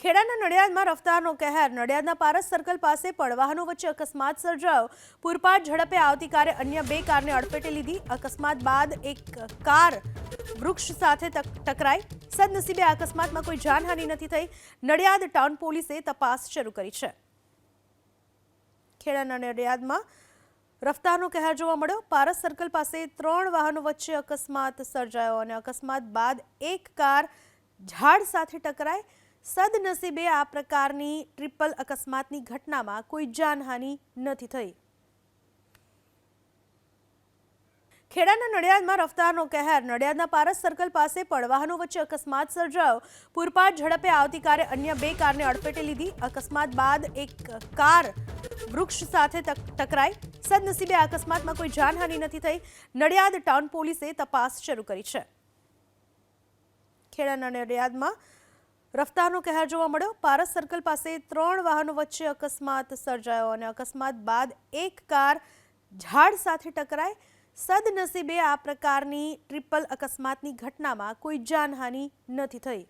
ખેડાના નડિયાદમાં રફતારનો કહેર। નડિયાદના પારસ સર્કલ પાસે પણ વાહનો વચ્ચે અકસ્માત સર્જાયો। પૂરપાટ ઝડપે આવતી કારે અન્ય બે કારને અડફેટે લીધી। અકસ્માત બાદ એક કાર વૃક્ષ સાથે ટકરાઈ। સદનસીબે આ અકસ્માતમાં કોઈ જાનહાનિ નથી થઈ। નડિયાદ ટાઉન પોલીસે તપાસ શરૂ કરી છે। ખેડાના નડિયાદમાં રફતારનો કહેર જોવા મળ્યો। પારસ સર્કલ પાસે 3 વાહનો વચ્ચે અકસ્માત સર્જાયો અને અકસ્માત બાદ એક કાર ઝાડ સાથે ટકરાઈ। સદનસીબે આ પ્રકારની ટ્રિપલ અકસ્માતની ઘટનામાં કોઈ જાનહાનિ નથી થઈ। ખેડાના નડિયાદમાં રફતારનો કહેર। નડિયાદના પારસ સર્કલ પાસે પણ વાહનો વચ્ચે અકસ્માત સર્જાયો। પૂરપાટ ઝડપે આવતી કારે અન્ય બે કારને અડફેટે લીધી। અકસ્માત બાદ એક કાર વૃક્ષ સાથે ટકરાઈ। સદનસીબે આ અકસ્માતમાં કોઈ જાનહાનિ નથી થઈ। નડિયાદ ટાઉન પોલીસે તપાસ શરૂ કરી છે। ખેડાના નડિયાદમાં રફતારનો કહેર જોવા મળ્યો। પારસ સર્કલ પાસે 3 વાહનો વચ્ચે અકસ્માત સર્જાયો અને અકસ્માત બાદ એક કાર ઝાડ સાથે ટકરાઈ। સદનસીબે આ પ્રકારની ટ્રિપલ અકસ્માતની ઘટનામાં કોઈ જાનહાનિ નથી થઈ।